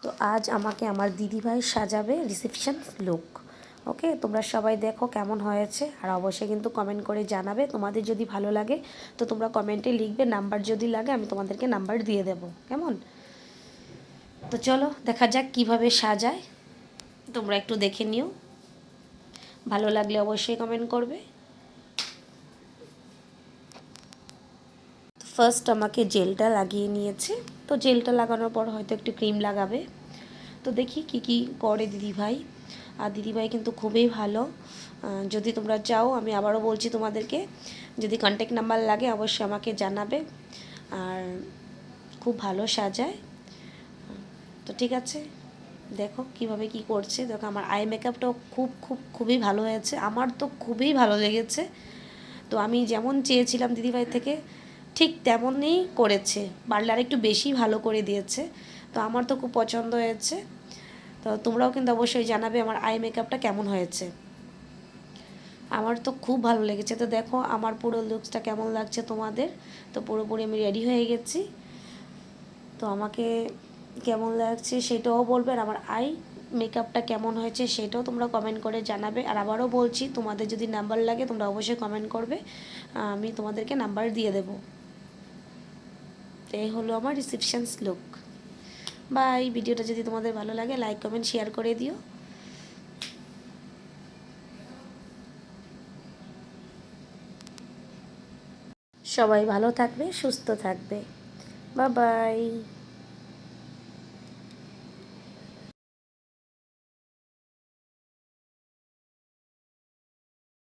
তো আজ আমাকে আমার দিদিভাই সাজাবে রিসেপশন লুক। ওকে, তোমরা সবাই দেখো কেমন হয়েছে, আর অবশ্যই কিন্তু কমেন্ট করে জানাবে। তোমাদের যদি ভালো লাগে তো তোমরা কমেন্টে লিখবে, নাম্বার যদি লাগে আমি তোমাদেরকে নাম্বার দিয়ে দেবো, কেমন? তো চলো দেখা যাক কিভাবে সাজায়, তোমরা একটু দেখে নিও। ভালো লাগলে অবশ্যই কমেন্ট করবে। ফার্স্ট আমাকে জেলটা লাগিয়ে নিয়েছে, তো জেলটা লাগানোর পর হয়তো একটু ক্রিম লাগাবে। তো দেখি কি কি করে দিদিভাই। আর দিদিভাই কিন্তু খুবই ভালো। যদি তোমরা চাও, আমি আবারও বলছি তোমাদেরকে, যদি কন্ট্যাক্ট নাম্বার লাগে অবশ্যই আমাকে জানাবে। আর খুব ভালো সাজায়। তো ঠিক আছে, দেখো কিভাবে কি করছে। দেখো আমার আই মেকআপটাও খুবই ভালো হয়েছে, আমার তো খুবই ভালো লেগেছে। তো আমি যেমন চেয়েছিলাম দিদিভাই থেকে ঠিক তেমনই করেছে, পার্লার একটু বেশি ভালো করে দিয়েছে। তো আমার তো খুব পছন্দ হয়েছে। তো তোমরাও কিন্তু অবশ্যই জানাবে আমার আই মেকআপটা কেমন হয়েছে। আমার তো খুব ভালো লেগেছে। তো দেখো আমার পুরো লুকসটা কেমন লাগছে তোমাদের। তো পুরোপুরি আমি রেডি হয়ে গেছি। তো আমাকে কেমন লাগছে সেটাও বলবে, আর আমার আই মেকআপটা কেমন হয়েছে সেটাও তোমরা কমেন্ট করে জানাবে। আর আবারও বলছি, তোমাদের যদি নাম্বার লাগে তোমরা অবশ্যই কমেন্ট করবে, আমি তোমাদেরকে নাম্বার দিয়ে দেবো। তো এই হলো আমার রিসেপশনস লুক। বা এই ভিডিওটা যদি তোমাদের ভালো লাগে লাইক কমেন্ট শেয়ার করে দিও। সবাই ভালো থাকবে, সুস্থ থাকবে। Bye bye.